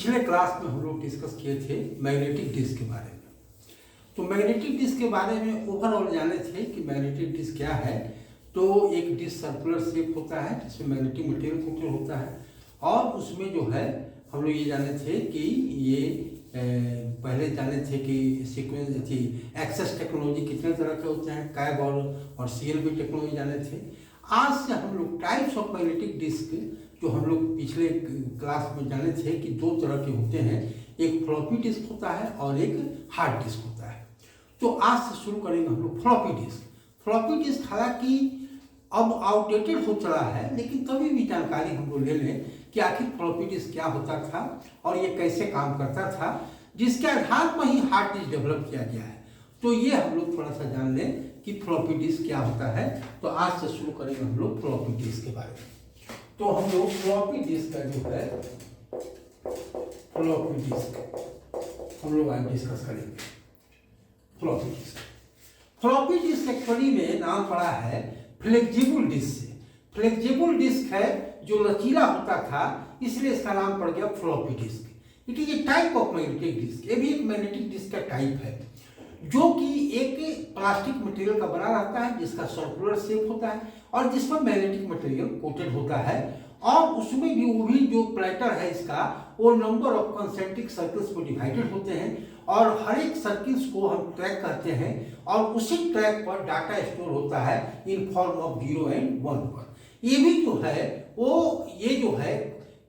पिछले क्लास में हम लोग डिस्कस किए थे मैग्नेटिक डिस्क के बारे में। तो मैग्नेटिक डिस्क के बारे में ओवरऑल जाने थे कि मैग्नेटिक डिस्क क्या है। तो एक डिस्क सर्कुलर शेप होता है जिसमें मैग्नेटिक मटेरियल कोटेड होता है, और उसमें जो है हम लोग ये जाने थे कि ये पहले जाने थे कि सीक्वेंस थी एक्सेस टेक्नोलॉजी कितने तरह के होते हैं, कैब और सीएलबी टेक्नोलॉजी जाने थे। आज से हम लोग टाइप्स ऑफ मैग्नेटिक डिस्क जो हम लोग पिछले क्लास में जाने थे कि दो तरह के होते हैं, एक फ्लॉपी डिस्क होता है और एक हार्ड डिस्क होता है। तो आज से शुरू करेंगे हम लोग फ्लॉपी डिस्क। फ्लॉपी डिस्क हालांकि अब आउटडेटेड हो चला है, लेकिन तभी भी जानकारी हम लोग ले लें कि आखिर फ्लॉपी डिस्क क्या होता था और ये कैसे काम करता था, जिसके आधार पर ही हार्ड डिस्क डेवलप किया गया है। तो ये हम लोग थोड़ा सा जान लें कि फ्लॉपी डिस्क क्या होता है। तो आज से शुरू करेंगे हम लोग फ्लॉपी डिस्क के बारे में। तो हम लोग फ्लॉपी डिस्क का जो है फ्लॉपी डिस्क हम लोग आज डिस्कस करेंगे। फ्लॉपी डिस्क एक्चुअली में नाम पड़ा है फ्लेक्सिबल डिस्क से। फ्लेक्सिबल डिस्क है जो लचीला होता था, इसलिए इसका नाम पड़ गया floppy disk. It is a type of magnetic disk. ये भी एक मैग्नेटिक डिस्क का टाइप है जो कि एक प्लास्टिक मटेरियल का बना रहता है, जिसका सर्कुलर शेप होता है और जिसमें मैग्नेटिक मटेरियल कोटेड होता है। और उसमें भी वो भी जो प्लेटर है इसका, वो नंबर ऑफ कंसेंट्रिक सर्कल्स में डिवाइडेड होते हैं, और हर एक सर्किल्स को हम ट्रैक करते हैं, और उसी ट्रैक पर डाटा स्टोर होता है इन फॉर्म ऑफ 0 and 1 पर। ये भी जो है वो ये जो है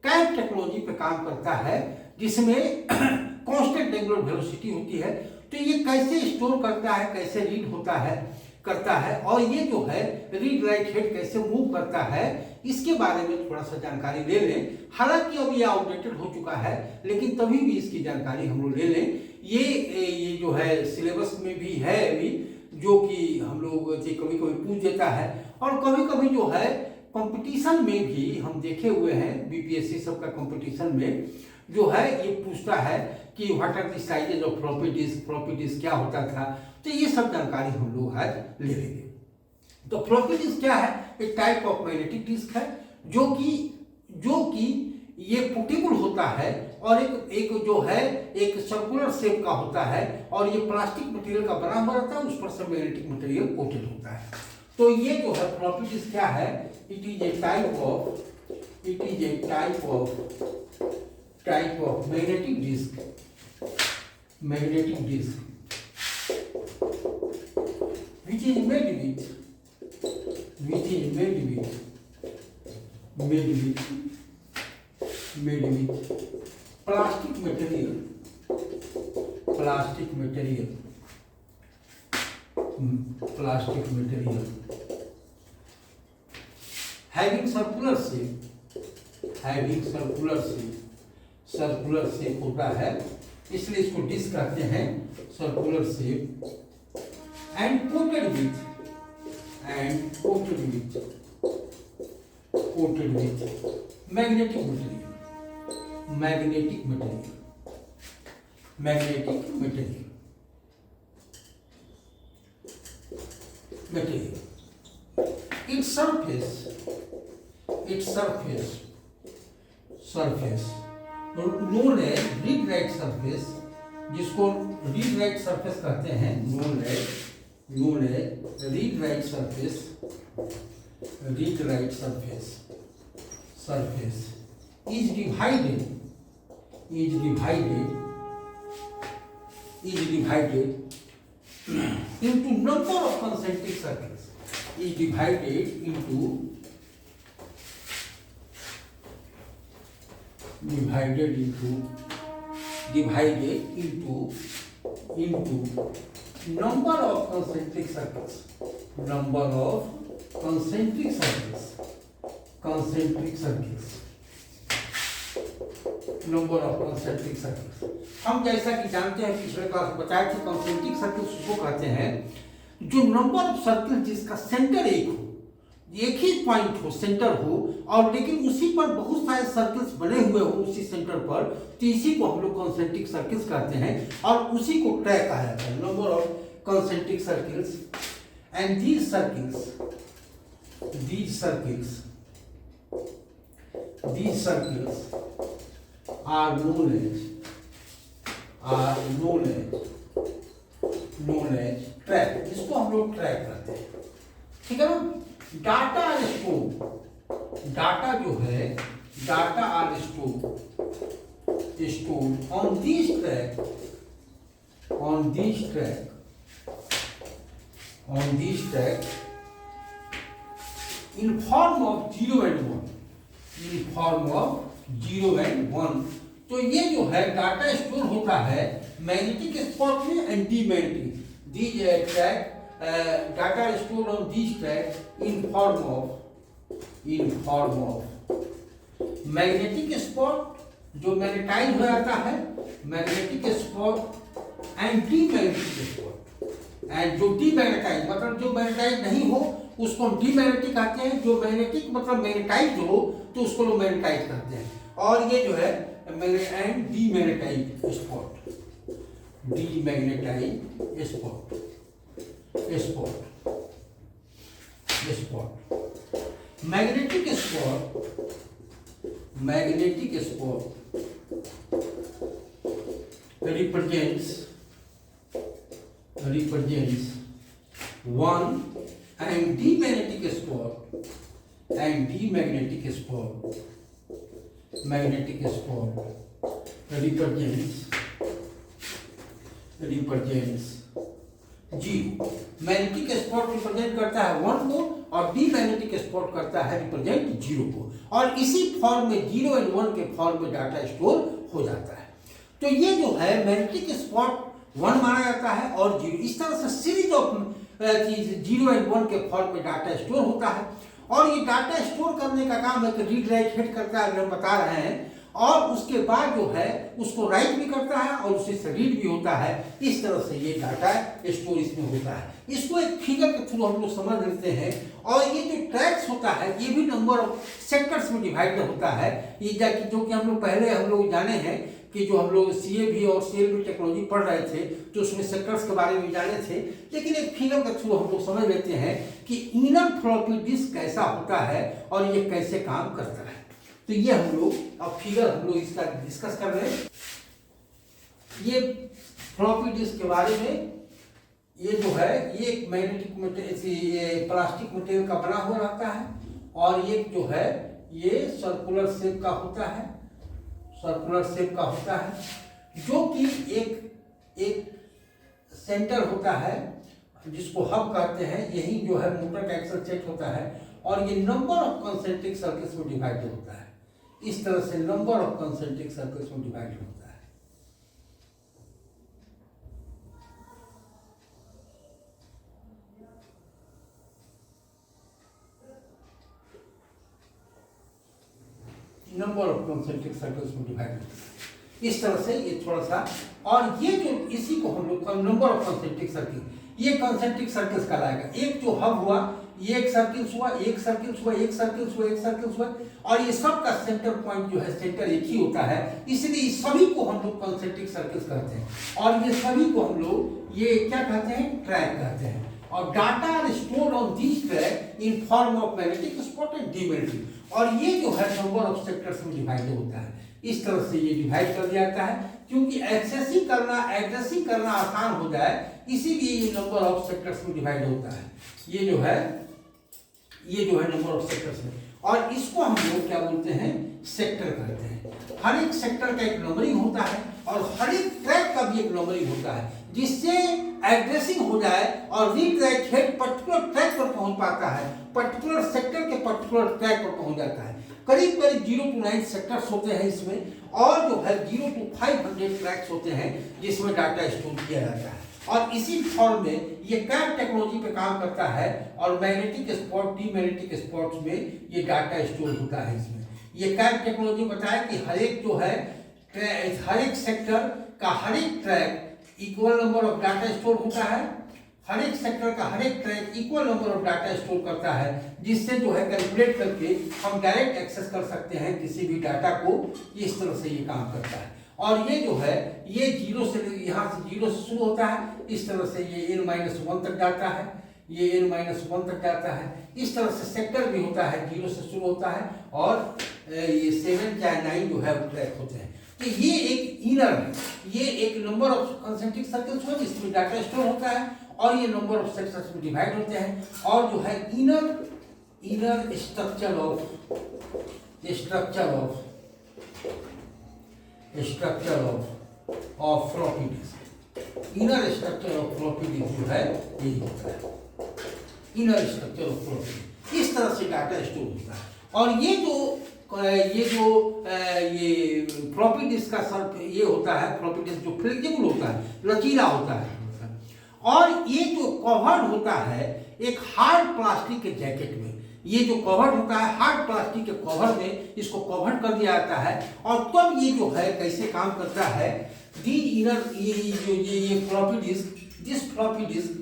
कैब टेक्नोलॉजी पे काम करता है, जिसमें कांस्टेंट एंगुलर वेलोसिटी होती है। तो ये कैसे स्टोर करता है, कैसे रीड करता है, और ये जो है रीड राइट हेड कैसे मूव करता है, इसके बारे में थोड़ा सा जानकारी ले लें। हालांकि अब ये आउटडेटेड हो चुका है, लेकिन तभी भी इसकी जानकारी हम लोग ले लें। ये जो है सिलेबस में भी है अभी, जो कि हम लोग कभी कभी पूछ देता है, और कभी कभी जो है कंपटीशन में भी हम देखे हुए हैं, बीपीएससी सब का कंपटीशन में जो है ये पूछता है कि what are the sizes of floppy disk क्या होता था। तो ये सब जानकारी हम लोग आज ले लेंगे। तो फ्लॉपी डिस्क क्या है? एक टाइप ऑफ मैग्नेटिक डिस्क है जो कि ये पोर्टेबल होता है, और एक जो है एक सर्कुलर शेप का होता है, और ये प्लास्टिक मटेरियल का बना हुआ रहता है, उस पर से मैग्नेटिक मटेरियल कोटेड होता है। तो ये जो है फ्लॉपी डिस्क क्या है? It is a type of magnetic disk which is made with plastic material having circular shape होता है, इसलिए इसको डिस्क कहते हैं, circular shape, and coated with magnetic material. Its surface known as read write surface, जिसको read write surface कहते हैं, known as read write surface is divided into number of concentric circles. Divided into number of concentric circles. हम जैसा कि जानते हैं, पिछले class में बताया कि कंसेंट्रिक सर्कल्स उसको कहते हैं जो नंबर ऑफ सर्कल जिसका सेंटर एक ही पॉइंट हो, सेंटर हो, और लेकिन उसी पर बहुत सारे सर्कल्स बने हुए हो उसी सेंटर पर, तो इसी को हम लोग कंसेंट्रिक सर्कल्स कहते हैं, और उसी को ट्रैक कहा जाता है, number of concentric circles. And these circles are known as track, इसको हम लोग ट्रैक करते हैं, ठीक है ना। डाटा जो है, data are store on this track in form of 0 and 1, तो ये जो है डाटा स्टोर होता है मैग्नेटिक स्पॉट में and डीमैग्नेटिक, these track data stored on these track in form of magnetic spot जो मैग्नेटाइज हो जाता है, magnetic spot and demagnetic spot, and जो डीमैग्नेटाइज मतलब जो मैग्नेटाइज नहीं हो उसको हम डीमैग्नेटिक कहते हैं, जो मैग्नेटिक मतलब मैग्नेटाइज हो तो उसको लोग मैग्नेटाइज करते हैं। और ये जो है and demagnetise spot, magnetic spot represents one, and demagnetic spot represents 0। Magnetic spot represent करता है 1 को और डीमैग्नेटिक स्पॉट करता है रिप्रेजेंट 0 को, और इसी फॉर्म में 0 एंड 1 के फॉर्म में डाटा स्टोर हो जाता है। तो ये जो है मैग्नेटिक स्पॉट 1 माना जाता है और 0, इस तरह से सीरीज ऑफ 0 एंड 1 के फॉर्म में डाटा स्टोर होता है। और ये डाटा स्टोर करने का काम है कि रीड राइट हेड करता है, हम बता रहे हैं, और उसके बाद जो है उसको राइट भी करता है और उसी से रीड भी होता है। इस तरह से ये डाटा स्टोर इसमें होता है। इसको एक फिगर के थ्रू हम लोग समझ लेते हैं। और ये जो ट्रैक्स होता है ये भी नंबर ऑफ सेक्टर्स में डिवाइड होता है, ये जो कि हम लोग जाने हैं कि जो हम लोग CAB और CLB टेक्नोलॉजी पढ़ रहे थे तो उसमें सेक्टर्स के बारे में जाने थे, लेकिन एक फिगर के थ्रू हम लोग समझ लेते हैं कि इनर फ्लॉपी डिस्क कैसा होता है और ये कैसे काम करता है। तो ये हम लोग अब फिगर हम लोग इसका डिस्कस कर रहे हैं। ये फ्लॉपी डिस्क के बारे में, ये जो है ये एक मैग्नेटिक प्लास्टिक मटेरियल का बना हुआ रहता है, और ये जो है ये सर्कुलर शेप का होता है, जो कि एक सेंटर होता है जिसको हब कहते हैं, यही जो है मोटर का एक्सल सेट होता है, और ये नंबर ऑफ कंसेंट्रिक सर्कल्स में डिवाइड होता है। इस तरह से नंबर ऑफ कंसेंट्रिक सर्कल्स में डिवाइड होता है। नंबर ऑफ कंसेंट्रिक सर्कल्स में डिवाइड होता है। इस तरह से ये थोड़ा सा, और ये जो इसी को हम लोग नंबर ऑफ कंसेंट्रिक सर्कल, ये कंसेंट्रिक सर्कल्स कहलाएगा। एक जो हब हुआ, ये एक सर्कल्स हुआ, और ये सब का सेंटर पॉइंट जो है, सेंटर एक ही होता है, इसलिए इस सभी को हम लोग कंसेंट्रिक सर्कल्स कहते हैं। और ये सभी को हम लोग ये क्या कहते हैं, ट्रैक कहते हैं। और data are stored on this track in form of magnetic spot and demagnetic, और ये जो है नंबर ऑफ सेक्टर्स में डिवाइड होता है। इस तरह से ये डिवाइड कर दिया जाता है, क्योंकि एड्रेसिंग करना आसान हो जाए, इसीलिए ये नंबर ऑफ सेक्टर्स में डिवाइड होता है। ये जो है नंबर ऑफ सेक्टर्स में, और इसको हम लोग क्या बोलते हैं, सेक्टर कहते हैं। हर एक सेक्टर का एक नंबरिंग होता है और हर एक ट्रैक का भी एक नंबरिंग होता है, जिससे एड्रेसिंग हो जाए और read write head particular track पर पहुंच पाता है, पर्टिकुलर सेक्टर के पर्टिकुलर ट्रैक पर पहुंच जाता है। करीब 0 to 9 सेक्टर्स होते हैं इसमें, और जो है 0 to 500 ट्रैक्स होते हैं जिसमें डाटा स्टोर किया जाता है। और इसी फॉर्म में ये कैप टेक्नोलॉजी पे काम करता है, और मैग्नेटिक स्पॉट डीमैग्नेटिक स्पॉट्स में ये डाटा स्टोर होता है। इसमें ये कैप टेक्नोलॉजी बताया कि हर एक जो है हर एक सेक्टर का हर एक track equal number of data store होता है, हर एक सेक्टर का हर एक track equal number of data store करता है, जिससे जो है कैलकुलेट करके हम डायरेक्ट एक्सेस कर सकते हैं किसी भी डाटा को। इस तरह से ये काम करता है। और ये जो है ये 0 से यहाँ से 0 से शुरू होता है, इस तरह से ये n-1 तक जाता है, ये n-1 तक जाता है। इस तरह से सेक्टर भी होता है, 0 से शुरू होता है, और ये 7 या 9 जो है ट्रैक होते हैं। कि ये एक इनर है, ये एक नंबर ऑफ कंसेंट्रिक सर्कल्स हो जिसमें डाटा स्टोर होता है और ये नंबर ऑफ सेक्शंस में डिवाइड होते हैं। और जो है inner structure of floppy disc, inner structure of floppy disc जो है यही होता है, इनर स्ट्रक्चर ऑफ फ्लॉपी। इस तरह से डाटा स्टोर होता है। और ये जो फ्लॉपी डिस्क का सर्फ ये होता है, फ्लॉपी डिस्क जो फ्लेक्सिबल होता है, लचीला होता है। और ये जो कवर्ड होता है एक हार्ड प्लास्टिक के जैकेट में, ये जो कवर्ड होता है हार्ड प्लास्टिक के कवर में इसको कवर कर दिया जाता है। और तब ये जो है कैसे काम करता है, ये floppy disk, this floppy disk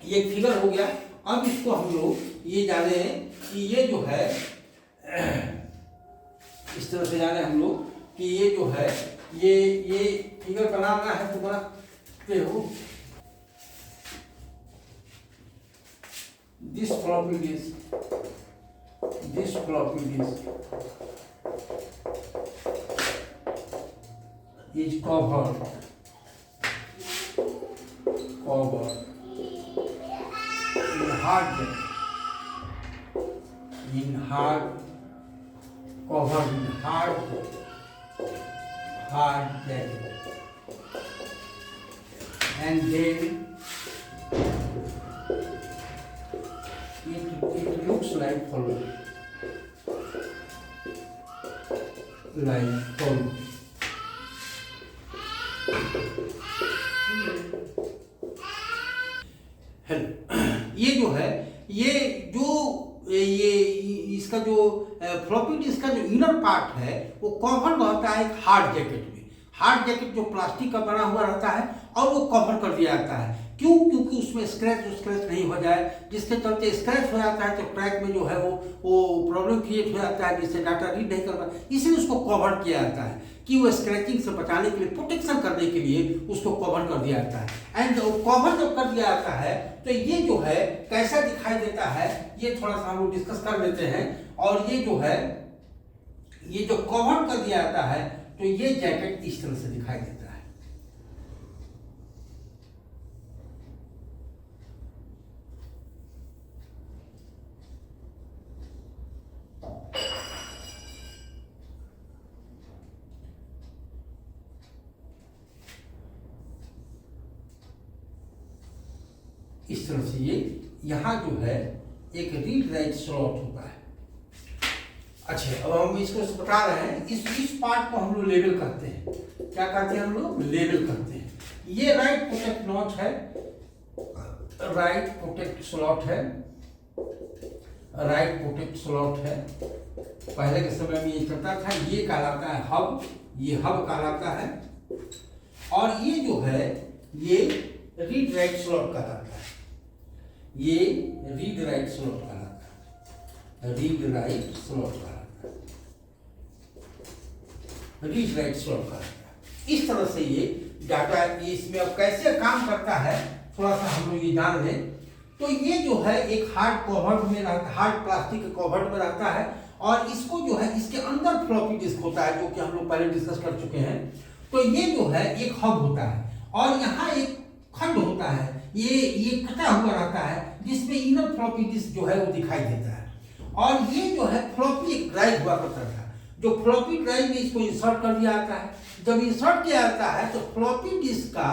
ये फिगर हो गया। अब इसको हम लोग ये जाने कि ये जो है इस तरह से जाने हम लोग कि ये जो है ये फिगर बनाना है तो बनाते हो। This floppy disk is covered in hard jacket, and then it looks like follow, ये जो है ये इसका जो फ्लॉपी डिस्क का जो इनर पार्ट है वो कवर रहता है एक हार्ड जैकेट में। हार्ड जैकेट जो प्लास्टिक का बना हुआ रहता है और वो कवर कर दिया जाता है। क्योंकि उसमें स्क्रैच नहीं हो जाए, जिसके चलते स्क्रैच हो जाता है तो ट्रैक में जो है वो प्रॉब्लम क्रिएट हो जाता है, जिससे डाटा रीड नहीं कर पाता। इसलिए उसको कवर किया जाता है कि वो स्क्रैचिंग से बचाने के लिए, प्रोटेक्शन करने के लिए उसको कवर कर दिया जाता है। एंड कवर जब कर दिया जाता है तो ये जो है कैसा दिखाई देता है ये थोड़ा सा हम लोग डिस्कस कर लेते हैं। और ये जो है ये जो कवर कर दिया जाता है तो ये जैकेट इस तरह से दिखाई देता है। इस तरह से ये यहाँ जो है एक रीड राइट स्लॉट होता है। अच्छा, अब हम इसको बता रहे हैं, इस पार्ट को हम लोग लेबल करते हैं। क्या करते हैं हम लोग? लेबल करते हैं। ये राइट प्रोटेक्ट नॉच है, राइट प्रोटेक्ट स्लॉट है, राइट प्रोटेक्ट स्लॉट है। पहले के समय में ये चलता था, ये कहलाता है हब, ये हब कहलाता है। और ये जो है ये रीड राइट स्लॉट कहलाता है, ये रीड राइट स्लॉट कहलाता है, रीड राइट स्लॉट कहलाता है, रीड राइट स्लॉट कहलाता है। इस तरह से ये डाटा इसमें अब कैसे काम करता है थोड़ा सा हम लोग ये जान लें। तो ये जो है एक हार्ड कवर्ड में रहता है, हार्ड प्लास्टिक के कवर्ड में रहता है। और इसको जो है इसके अंदर फ्लॉपी डिस्क होता है, जो कि हम लोग पहले डिस्कस कर चुके हैं। तो ये जो है एक हब होता है और यहाँ एक खंड होता है, ये कटा हुआ रहता है जिसमें इनर फ्लॉपी डिस्क जो है वो दिखाई देता है। और ये जो है फ्लॉपी एक ड्राइव हुआ करता था, जो फ्लॉपी ड्राइव में इसको इंसर्ट कर दिया जाता है। जब इंसर्ट किया जाता है तो फ्लॉपी डिस्क का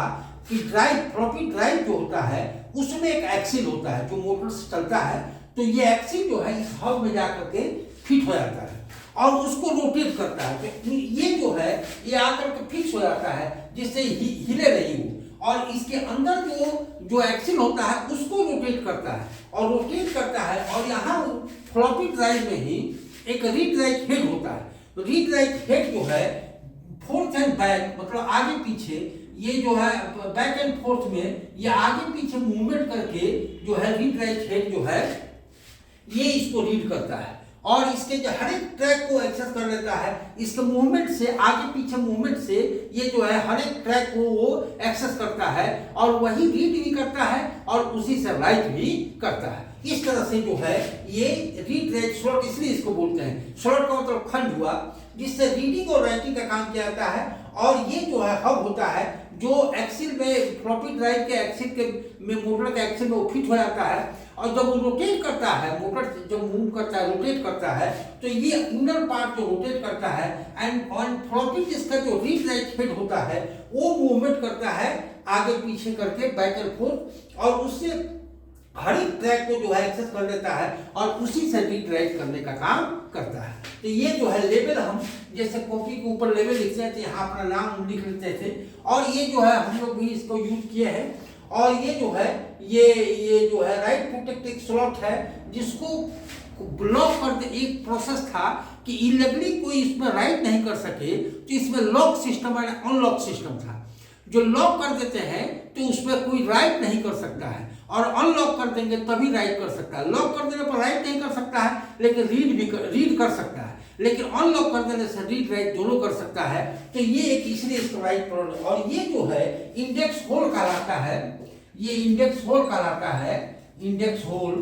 फ्लॉपी ड्राइव जो होता है उसमें एक एक्सिल होता है जो मोटर से चलता है। तो ये एक्सिल जो है इस हब में जाकर के फिट हो जाता है और उसको रोटेट करता है। तो ये जो है ये आकर के फिक्स हो जाता है जिससे हिले नहीं वो। और इसके अंदर जो एक्सिल होता है उसको रोटेट करता है और रोटेट करता है। और यहाँ फ्लॉपी ड्राइव में ही एक रीड राइट हेड होता है। तो रीड राइट हेड जो है फोर्थ एंड बैक, मतलब आगे पीछे, ये जो है बैक एंड फोर्थ में ये आगे पीछे मूवमेंट करके जो है रीड राइट हेड जो है ये इसको रीड करता है और इसके जो हर एक ट्रैक को एक्सेस कर लेता है। इसके मूवमेंट से, आगे पीछे मूवमेंट से ये जो है हर एक ट्रैक को वो एक्सेस करता है और वही रीड भी करता है और उसी से राइट भी करता है। इस तरह से जो है ये रीड राइट स्लॉट, इसलिए इसको बोलते हैं। स्लॉट का मतलब खंड हुआ जिससे रीडिंग और राइटिंग का काम किया जाता है। और ये जो है हब होता है जो एक्सिल में फ्लॉपी ड्राइव के एक्सिल के में मोटर के एक्सिल में वो फिट हो जाता है। और जब वो रोटेट करता है, मोटर जब मूव करता है, रोटेट करता है, तो ये इनर पार्ट जो रोटेट करता है एंड ऑन फ्लॉपी डिस्क का जो रीड राइट हेड होता है वो मूवमेंट करता है आगे पीछे करके बैक एंड फोर्थ, और उससे हर एक ट्रैक को जो है एक्सेस कर लेता है और उसी से रीड राइट करने का काम करता है। तो ये जो है लेवल, हम जैसे कॉपी के ऊपर लेवल लिखते थे, यहाँ अपना नाम लिख लेते थे, और ये जो है हम लोग भी इसको यूज किए हैं। और ये जो है ये जो है राइट प्रोटेक्टिव स्लॉट है जिसको ब्लॉक करते, एक प्रोसेस था कि इलीगली कोई इसमें राइट नहीं कर सके, तो इसमें लॉक सिस्टम और अनलॉक सिस्टम था। जो लॉक कर देते हैं तो उसमें कोई राइट नहीं कर सकता है, और अनलॉक कर देंगे तभी राइट कर सकता है। लॉक कर देने पर राइट नहीं कर सकता है लेकिन रीड कर सकता है, लेकिन अनलॉक कर देने से रीड राइट दोनों कर सकता है। तो ये एक इसलिए इसका राइट प्रोडक्ट। और ये जो है इंडेक्स होल कहलाता है, ये इंडेक्स होल कहलाता है, इंडेक्स होल,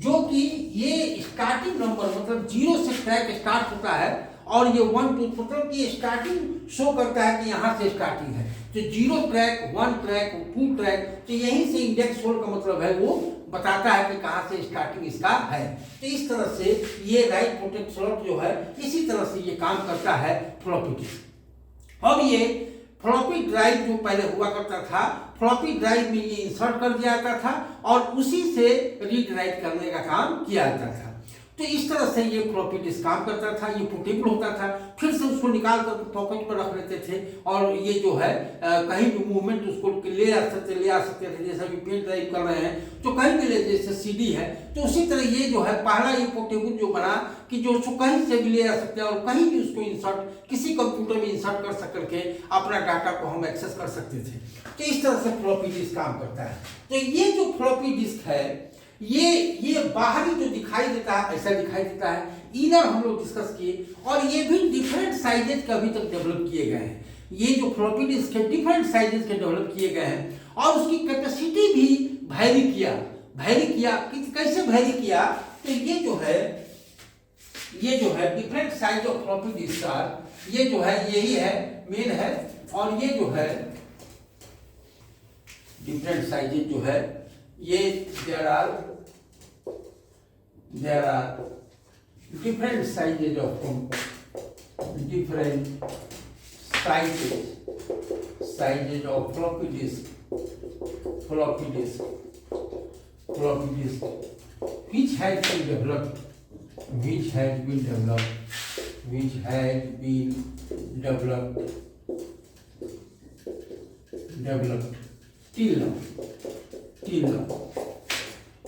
जो कि ये स्टार्टिंग नंबर मतलब 0 से ट्रैक स्टार्ट होता है और ये 1 2 मतलब ये स्टार्टिंग शो करता है कि यहाँ से स्टार्टिंग है। तो 0 ट्रैक, 1 ट्रैक, 2 ट्रैक, तो यहीं से इंडेक्स होल का मतलब है वो बताता है कि कहाँ से स्टार्टिंग इसका है। तो इस तरह से ये राइट प्रोटेक्ट स्लॉट जो है इसी तरह से ये काम करता है फ्लॉपी डिस्क। अब ये फ्लॉपी ड्राइव जो पहले हुआ करता था, फ्लॉपी ड्राइव में ये इंसर्ट कर दिया जाता था और उसी से रीड राइट करने का काम किया जाता था। तो इस तरह से ये फ्लॉपी डिस्क काम करता था। ये पोर्टेबल होता था, फिर से उसको निकाल कर पॉकेट में रख लेते थे, और ये जो है कहीं भी मूवमेंट उसको ले आ सकते थे। जैसे अभी पेन ड्राइव कर रहे हैं तो कहीं भी ले, जैसे सीडी है, तो उसी तरह ये जो है पहला ये पोर्टेबल जो बना कि जो उसको कहीं से भी ले आ सकते हैं और कहीं भी उसको इंसर्ट, किसी कंप्यूटर में इंसर्ट कर सक करके अपना डाटा को हम एक्सेस कर सकते थे। तो इस तरह से फ्लॉपी डिस्क काम करता है। तो ये जो फ्लॉपी डिस्क है ये बाहरी जो दिखाई देता है ऐसा दिखाई देता है। इनर हम लोग डिस्कस किए, और ये भी डिफरेंट साइजेज के अभी तक डेवलप किए गए हैं। ये जो फ्लॉपी डिस्क है डिफरेंट साइजेज के डेवलप किए गए हैं, और उसकी कैपेसिटी भी वैरी किया कैसे वैरी किया। तो ये जो है different size of floppy disc का, ये जो है यही है मेन है, और ये जो है डिफरेंट साइजेज जो है ये there are different sizes of floppy disk which had been developed till now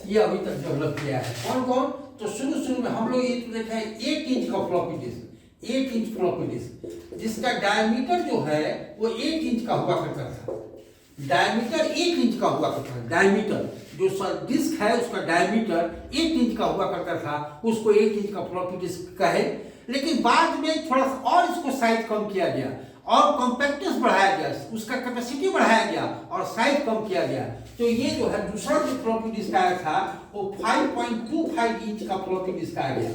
ये अभी तक डेवलप किया है। कौन? तो शुरू में हम लोग ये तो देखा है 8 इंच का floppy disk, 8 inch floppy disk जिसका डायमीटर जो है वो 8 इंच का हुआ करता था। डायमीटर 8 इंच का हुआ करता था। डायमीटर जो डिस्क है उसका डायमीटर 8 इंच का हुआ करता था, उसको 8 इंच का फ्लॉपी डिस्क कहे। लेकिन बाद में थोड़ा सा और इसको साइज कम किया गया और कॉम्पैक्टनेस बढ़ाया गया, उसका कैपेसिटी बढ़ाया गया और साइज कम किया गया। तो ये जो है दूसरा जो फ्लॉपी डिस्क आया था वो 5.25 इंच का फ्लॉपी डिस्क आ गया,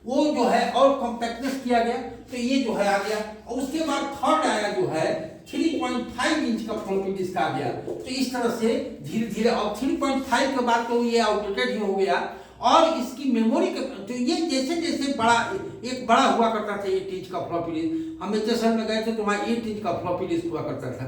वो जो है और कॉम्पैक्टनेस किया गया, तो ये जो है आ गया। और उसके बाद थर्ड आया जो है 3.5 इंच का फ्लॉपी डिस्क आ गया। तो इस तरह से धीरे धीरे, और 3.5 के बाद तो ये आउटडेटेड ही हो गया। और इसकी मेमोरी के तो ये जैसे जैसे बड़ा हुआ करता था 8 इंच का फ्लॉपी डिस्क, हम एचएसएल में गए थे तो वहाँ 8 इंच का फ्लॉपी डिस्क हुआ करता था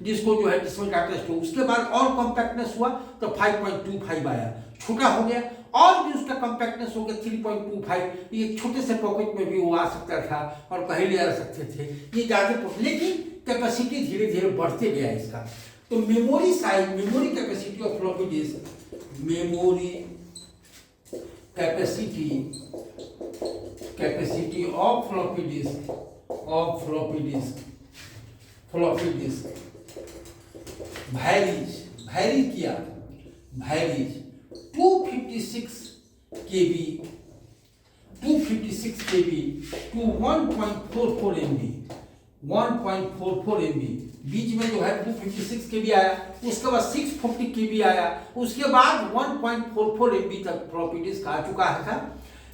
जिसको जो है जिसमें डाटा स्टोर। उसके बाद और कॉम्पैक्टनेस हुआ तो 5.25 आया, छोटा हो गया, और भी उसका कॉम्पैक्टनेस हो गया 3.25। ये छोटे से पॉकेट में भी वो आ सकता था और कहीं ले आ सकते थे, ये ज़्यादा, लेकिन कैपेसिटी धीरे धीरे बढ़ते गया इसका। तो memory size, memory capacity of floppy disc, memory capacity of floppy disc varies 256 KB to 1.44 MB, 1.44 MB, बीच में जो है 256 KB आया, उसके बाद 640 KB आया, उसके बाद 1.44 MB तक फ्लॉपी डिस्क आ चुका था।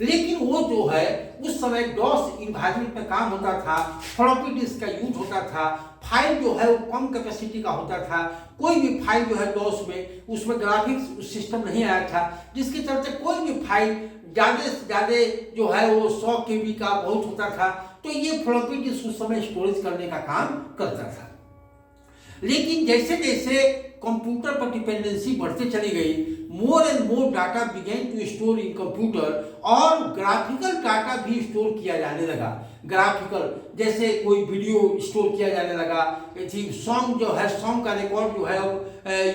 लेकिन वो जो है उस समय डॉस इन्वायरमेंट में काम होता था, फ्लॉपी डिस्क का यूज होता था, फाइल जो है वो कम कैपेसिटी का होता था, कोई भी फाइल जो है डॉस में उसमें ग्राफिक्स सिस्टम नहीं आया था, जिसके चलते कोई भी फाइल ज़्यादा से ज़्यादा जो है वो 100 KB का बहुत होता था। तो ये फ्लॉपी डिस्क उस समय स्टोरेज करने का काम करता था। लेकिन जैसे जैसे कंप्यूटर पर डिपेंडेंसी बढ़ते चली गई, more and more data begin to store in computer, और ग्राफिकल डाटा भी स्टोर किया जाने लगा। ग्राफिकल जैसे कोई वीडियो स्टोर किया जाने लगा, सॉन्ग जो है, सॉन्ग का रिकॉर्ड जो है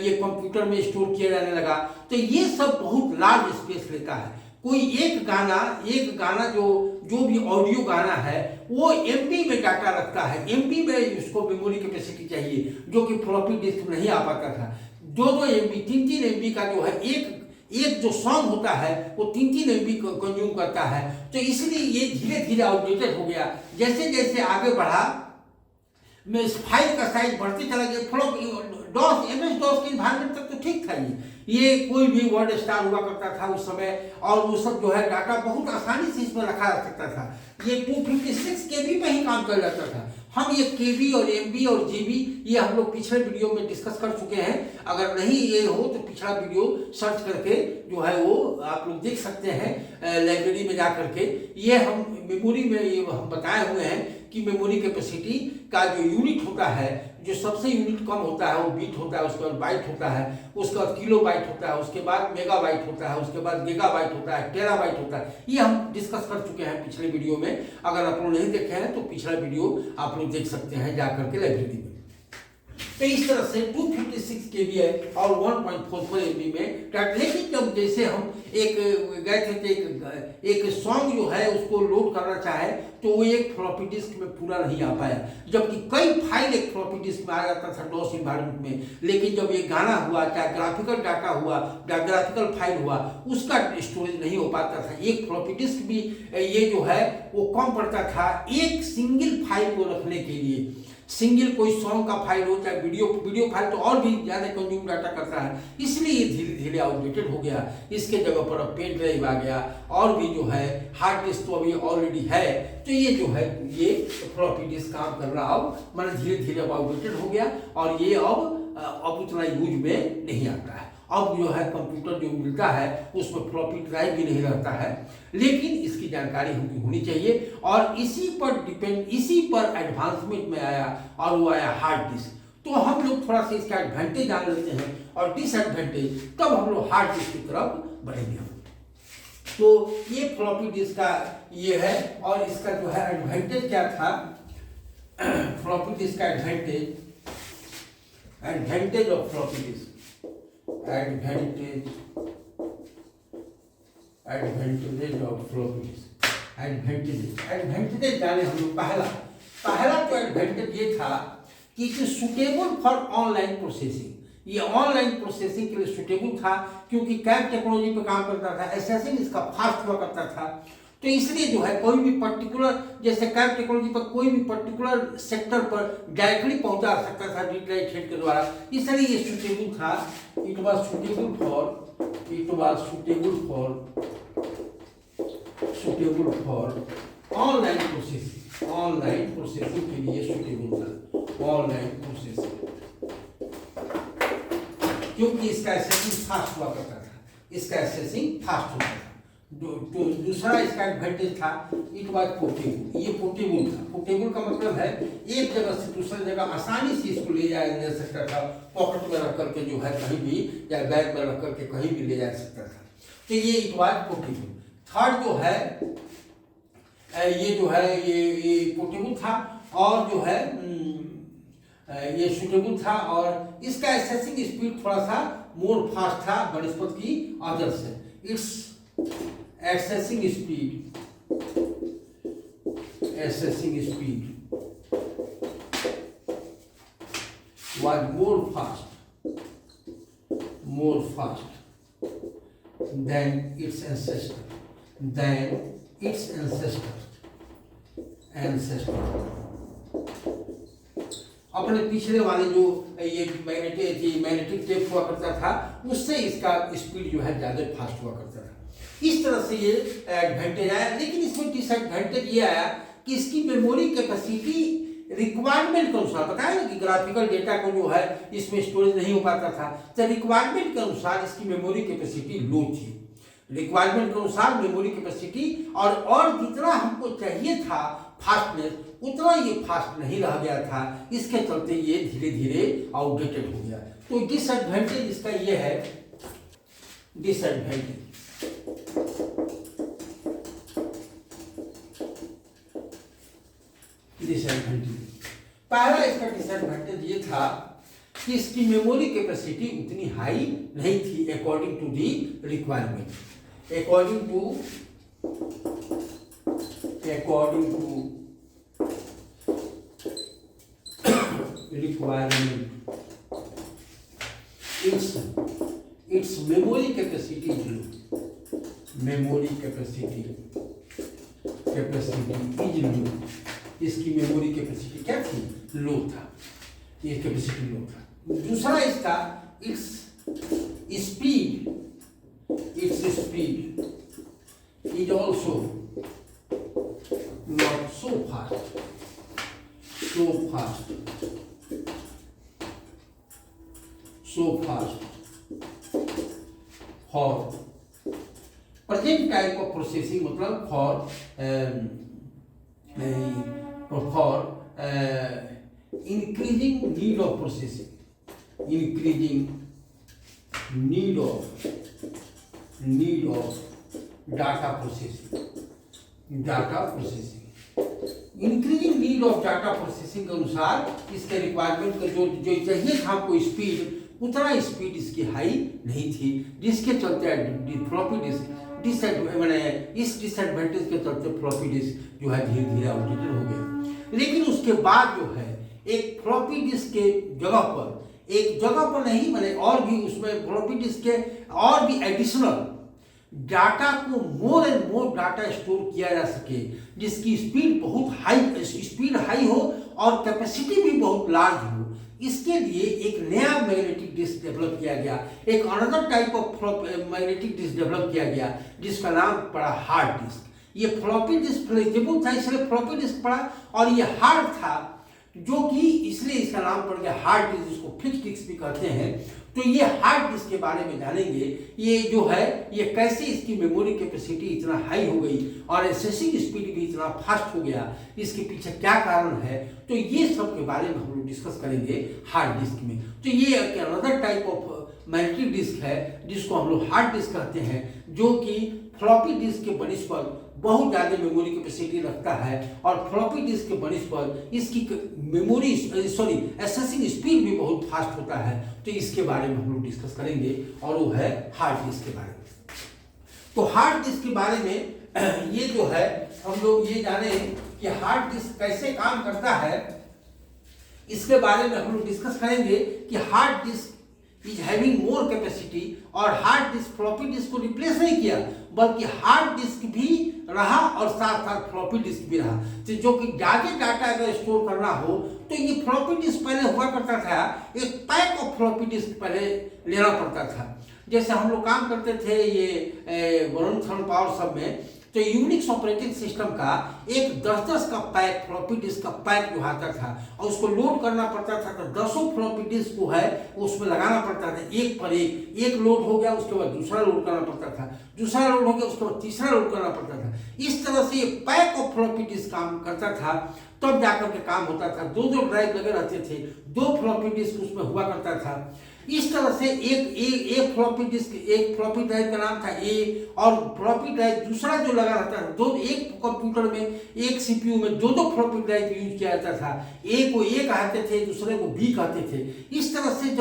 ये कंप्यूटर में स्टोर किया जाने लगा। तो ये सब बहुत लार्ज स्पेस लेता है। कोई एक गाना जो भी ऑडियो गाना है वो एमबी में डाटा रखता है, एमबी में उसको मेमोरी कैपेसिटी चाहिए, जो कि फ्लॉपी डिस्क नहीं आ पाता था। 2-2 MB 3-3 MB का जो है एक जो सॉन्ग होता है वो 3-3 MB कंज्यूम करता है। तो इसलिए ये धीरे धीरे आउटडेटेड हो गया। जैसे जैसे आगे बढ़ा में इस फाइल का साइज बढ़ते चला गया। MS डॉस के इन्वायरमेंट तक तो ठीक था, ये कोई भी वर्ड स्टार हुआ करता था उस समय, और वो सब जो है डाटा बहुत आसानी से इसमें रखा जा सकता था। ये 256 KB में ही काम कर जाता था। हम ये KB और MB और GB ये हम लोग पिछले वीडियो में डिस्कस कर चुके हैं। अगर नहीं ये हो तो पिछला वीडियो सर्च करके जो है वो आप लोग देख सकते हैं लाइब्रेरी में जा करके। ये हम मेमोरी में ये हम बताए हुए हैं कि मेमोरी कैपेसिटी का जो यूनिट होता है, जो सबसे यूनिट कम होता है वो बीट होता है, उसके बाद बाइट होता है, उसके बाद किलो बाइट होता है, उसके बाद मेगा बाइट होता है, उसके बाद गीगा बाइट होता है, टेरा बाइट होता है। ये हम डिस्कस कर चुके हैं पिछले वीडियो में। अगर आप लोग नहीं देखे हैं तो पिछला वीडियो आप लोग देख सकते हैं जा करके लाइब्रेरी में। तो इस तरह से 256 KB है और 1.44 MB में। लेकिन जब जैसे हम एक गए थे तो एक सॉन्ग जो है उसको लोड करना चाहे तो वो एक फ्लॉपी डिस्क में पूरा नहीं आ पाया, जबकि कई फाइल एक फ्लॉपी डिस्क में आ जाता था डॉस इन्वायरमेंट में। लेकिन जब ये गाना हुआ, चाहे ग्राफिकल डाटा हुआ, चाहे ग्राफिकल फाइल हुआ, उसका स्टोरेज नहीं हो पाता था। एक फ्लॉपी डिस्क भी ये जो है वो कम पड़ता था एक सिंगल फाइल को रखने के लिए। सिंगल कोई सॉन्ग का फाइल हो, चाहे वीडियो फाइल, तो और भी ज़्यादा कंज्यूम डाटा करता है। इसलिए ये धीरे धीरे आउटडेटेड हो गया। इसके जगह पर अब पेन ड्राइव आ गया, और भी जो है हार्ड डिस्क तो अभी ऑलरेडी है। तो ये जो है ये फ्लॉपी डिस्क काम करना अब मैंने धीरे धीरे अब आउटडेटेड हो गया, और ये अब उतना यूज में नहीं आता है। अब जो है कंप्यूटर जो मिलता है उसमें फ्लॉपी ड्राइव भी नहीं रहता है। लेकिन इसकी जानकारी हमको होनी चाहिए, और इसी पर एडवांसमेंट में आया, और वो आया हार्ड डिस्क। तो हम लोग थोड़ा सा इसका एडवांटेज जान लेते हैं और डिसएडवांटेज, तब हम लोग हार्ड डिस्क की तरफ बढ़ेंगे। तो ये फ्लॉपी डिस्क का ये है, और इसका जो है एडवांटेज क्या था। फ्लॉपी डिस्क का advantage of floppy disc, advantage of floppy disc. Advantage जाने हम लोग। पहला तो एडवांटेज ये था कि सुटेबल फॉर ऑनलाइन प्रोसेसिंग। ये ऑनलाइन प्रोसेसिंग के लिए सुटेबल था, क्योंकि कैप टेक्नोलॉजी पे काम करता था, एसेसिंग इसका फास्ट हुआ करता था। तो इसलिए जो है कोई भी पर्टिकुलर, जैसे कैप टेक्नोलॉजी पर कोई भी पर्टिकुलर सेक्टर पर डायरेक्टली पहुंचा सकता था डिजिटल हेड के द्वारा, इसलिए ये सुटेबल था। It was suitable for online processing के लिए सुटेबल था, ऑनलाइन प्रोसेसिंग, क्योंकि इसका एसेसिंग फास्ट हुआ करता था, दूसरा इसका एडवांटेज था, इट वाज पोर्टेबल। ये पोर्टेबल था। पोर्टेबल का मतलब है एक जगह से दूसरी जगह आसानी से इसको ले जाया जा सकता था, पॉकेट में रख करके जो है कहीं भी, या बैग में रख करके कहीं भी ले जा सकता था। तो ये इट वाज पोर्टेबल। थर्ड जो है ये जो है ये पोर्टेबल था, और जो है ये सुटेबल था, और इसका एसेसिंग स्पीड थोड़ा सा मोर फास्ट था बनस्पत की अदर से। It's accessing speed was more fast than its ancestor, अपने पिछले वाले जो ये मैग्नेटिक टेप हुआ करता था उससे इसका स्पीड जो है ज़्यादा फास्ट हुआ करता था। इस तरह से ये एडवांटेज आया, लेकिन इसमें डिसएडवांटेज ये आया कि इसकी मेमोरी कैपेसिटी रिक्वायरमेंट के अनुसार, बताया ना कि ग्राफिकल डेटा को जो है इसमें स्टोरेज नहीं हो पाता था, तो रिक्वायरमेंट के अनुसार इसकी मेमोरी कैपेसिटी लो थी। रिक्वायरमेंट के अनुसार मेमोरी कैपेसिटी और जितना हमको चाहिए था फास्टनेस उतना ये फास्ट नहीं रह गया था, इसके चलते ये धीरे धीरे आउटडेटेड हो गया। तो डिसएडवांटेज इसका ये है, डिसएडवांटेज पहला इसका डिसएडवांटेज ये था कि इसकी मेमोरी कैपेसिटी उतनी हाई नहीं थी according to the requirement, according to requirement its memory capacity is low, memory capacity is low, इसकी मेमोरी कैपेसिटी क्या थी, लो था, ये कैपेसिटी लो था। दूसरा इसका its speed is also not so fast for present type of processing, मतलब for increasing need of processing, need of data processing, increasing need of data processing के अनुसार इसके रिक्वायरमेंट का जो चाहिए था आपको स्पीड, उतना स्पीड इसकी हाई नहीं थी, जिसके चलते फ्लॉपी डिस्क मैंने इस डिसएडवांटेज के चलते फ्लॉपी डिस्क जो है धीरे धीरे आउटडेटेड हो गया। लेकिन उसके बाद जो है एक फ्लॉपी डिस्क के जगह पर नहीं, मैंने और भी उसमें फ्लॉपी डिस्क के और भी एडिशनल डाटा को मोर एंड मोर डाटा स्टोर किया जा सके, जिसकी स्पीड बहुत हाई हो और कैपेसिटी भी बहुत लार्ज हो। इसके लिए एक नया मैग्नेटिक डिस्क डेवलप किया गया, एक another type of magnetic disk develop किया गया जिसका नाम पड़ा हार्ड डिस्क। ये फ्लॉपी डिस्क फ्लेक्सिबल था इसलिए फ्लॉपी डिस्क पड़ा, और ये हार्ड था जो कि इसलिए इसका नाम पड़ गया हार्ड डिस्क, जिसको फिक्स्ड डिस्क भी कहते हैं। तो ये हार्ड डिस्क के बारे में जानेंगे, ये जो है ये कैसे इसकी मेमोरी कैपेसिटी इतना हाई हो गई और एसेसिंग स्पीड भी इतना फास्ट हो गया, इसके पीछे क्या कारण है, तो ये सब के बारे में हम लोग डिस्कस करेंगे हार्ड डिस्क में। तो ये another type of magnetic disk है जिसको हम लोग हार्ड डिस्क कहते हैं, जो कि फ्लॉपी डिस्क के बनिस्पत बहुत ज़्यादा मेमोरी कैपेसिटी रखता है, और फ्लॉपी डिस्क के बनिस्पत इसकी एसेसिंग स्पीड भी बहुत फास्ट होता है। तो इसके बारे में हम लोग डिस्कस करेंगे, और वो है हार्ड डिस्क के बारे में। तो हार्ड डिस्क के बारे में ये जो है हम लोग ये जाने कि हार्ड डिस्क कैसे काम करता है, इसके बारे में हम लोग डिस्कस करेंगे कि hard disk is having more capacity, और हार्ड डिस्क फ्लॉपी डिस्क को रिप्लेस नहीं किया, बल्कि हार्ड डिस्क भी रहा और साथ साथ फ्लॉपी डिस्क भी रहा। तो जो कि ज़्यादा डाटा अगर स्टोर करना हो तो ये फ्लॉपी डिस्क पहले हुआ करता था, एक पैक ऑफ फ्लॉपी डिस्क पहले लेना पड़ता था। जैसे हम लोग काम करते थे ये वरुण थर्मल पावर सब में, तो यूनिक्स ऑपरेटिंग सिस्टम का एक 10-10 का पैक फ्लॉपी डिस्क का पैक जो आता था, और उसको लोड करना पड़ता था, तो 10 फ्लॉपी डिस्क को है उसमें लगाना पड़ता था, एक पर एक लोड हो गया उसके बाद दूसरा लोड करना पड़ता था, दूसरा लोड हो गया उसके बाद तीसरा लोड करना पड़ता था। इस तरह से ये पैक ऑफ फ्लॉपी डिस्क काम करता था, तब जाकर के काम होता था। 2 ड्राइव लगे रहते थे, 2 फ्लॉपी डिस्क उसमें हुआ करता था। इस तरह से एक फ्लॉपी डिस्क, एक फ्लॉपी ड्राइव का नाम था ए, और फ्लॉपी ड्राइव दूसरा जो लगा रहता था, एक कंप्यूटर में एक सीपीयू में 2 फ्लॉपी ड्राइव यूज किया जाता था। ए को ए कहते थे, दूसरे को बी कहते थे। इस तरह से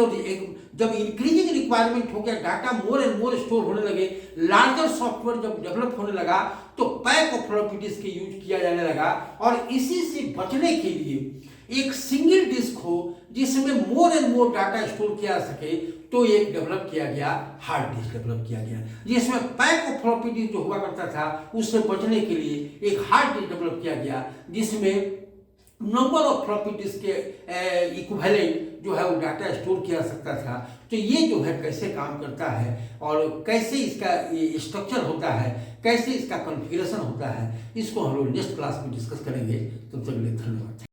जब इंक्रीजिंग रिक्वायरमेंट हो गया, data more and more store होने लगे, लार्जर सॉफ्टवेयर जब डेवलप होने लगा, तो पैक ऑफ फ्लॉपी डिस्क के यूज किया जाने लगा। और इसी से बचने के लिए एक सिंगल डिस्क हो जिसमें मोर एंड मोर डाटा स्टोर किया जा सके, तो एक डेवलप किया गया हार्ड डिस्क डेवलप किया गया, जिसमें पैक ऑफ फ्लॉपी डिस्क जो हुआ करता था उससे बचने के लिए एक हार्ड डिस्क डेवलप किया गया, जिसमें नंबर ऑफ फ्लॉपी डिस्क के इक्विवेलेंट जो है वो डाटा स्टोर किया जा सकता था। तो ये जो है कैसे काम करता है और कैसे इसका स्ट्रक्चर होता है, कैसे इसका कॉन्फ़िगरेशन होता है, इसको हम लोग नेक्स्ट क्लास में डिस्कस करेंगे। तब तक के लिए धन्यवाद।